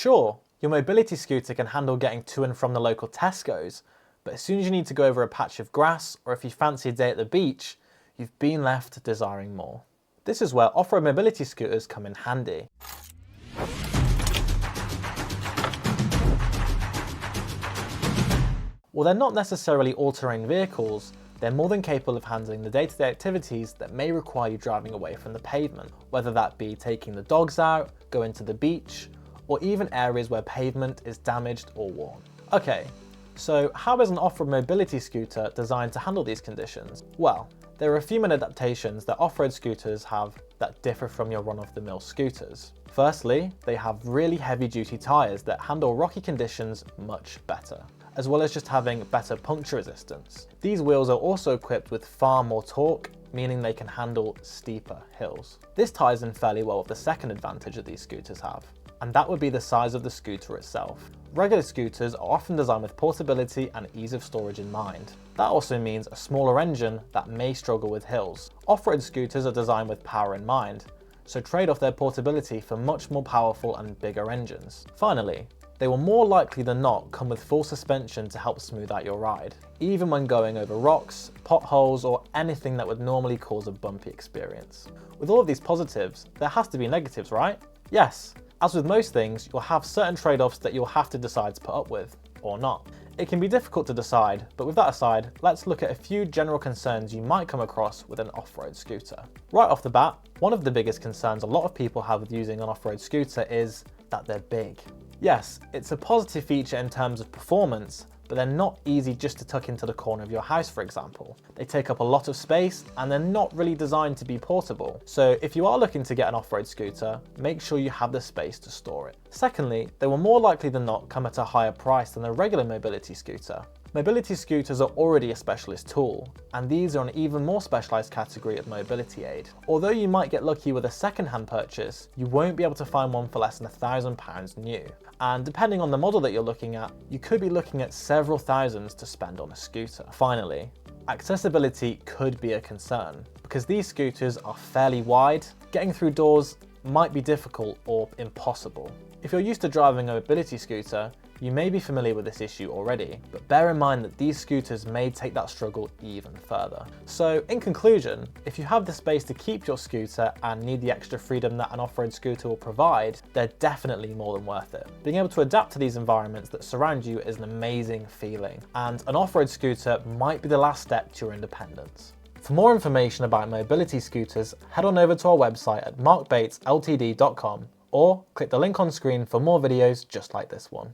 Sure, your mobility scooter can handle getting to and from the local Tesco's, but as soon as you need to go over a patch of grass or if you fancy a day at the beach, you've been left desiring more. This is where off-road mobility scooters come in handy. While they're not necessarily all-terrain vehicles, they're more than capable of handling the day-to-day activities that may require you driving away from the pavement, whether that be taking the dogs out, going to the beach, or even areas where pavement is damaged or worn. Okay, so how is an off-road mobility scooter designed to handle these conditions? Well, there are a few main adaptations that off-road scooters have that differ from your run-of-the-mill scooters. Firstly, they have really heavy-duty tyres that handle rocky conditions much better, as well as just having better puncture resistance. These wheels are also equipped with far more torque, meaning they can handle steeper hills. This ties in fairly well with the second advantage that these scooters have, and that would be the size of the scooter itself. Regular scooters are often designed with portability and ease of storage in mind. That also means a smaller engine that may struggle with hills. Off-road scooters are designed with power in mind, so trade off their portability for much more powerful and bigger engines. Finally, they will more likely than not come with full suspension to help smooth out your ride, even when going over rocks, potholes, or anything that would normally cause a bumpy experience. With all of these positives, there has to be negatives, right? Yes, as with most things, you'll have certain trade-offs that you'll have to decide to put up with, or not. It can be difficult to decide, but with that aside, let's look at a few general concerns you might come across with an off-road scooter. Right off the bat, one of the biggest concerns a lot of people have with using an off-road scooter is that they're big. Yes, it's a positive feature in terms of performance, but they're not easy just to tuck into the corner of your house, for example. They take up a lot of space and they're not really designed to be portable. So if you are looking to get an off-road scooter, make sure you have the space to store it. Secondly, they will more likely than not come at a higher price than a regular mobility scooter. Mobility scooters are already a specialist tool, and these are an even more specialised category of mobility aid. Although you might get lucky with a second-hand purchase, you won't be able to find one for less than £1,000 new. And depending on the model that you're looking at, you could be looking at several thousands to spend on a scooter. Finally, accessibility could be a concern, because these scooters are fairly wide. Getting through doors might be difficult or impossible. If you're used to driving a mobility scooter, you may be familiar with this issue already, but bear in mind that these scooters may take that struggle even further. So in conclusion, if you have the space to keep your scooter and need the extra freedom that an off-road scooter will provide, they're definitely more than worth it. Being able to adapt to these environments that surround you is an amazing feeling, and an off-road scooter might be the last step to your independence. For more information about mobility scooters, head on over to our website at markbatesltd.com or click the link on screen for more videos just like this one.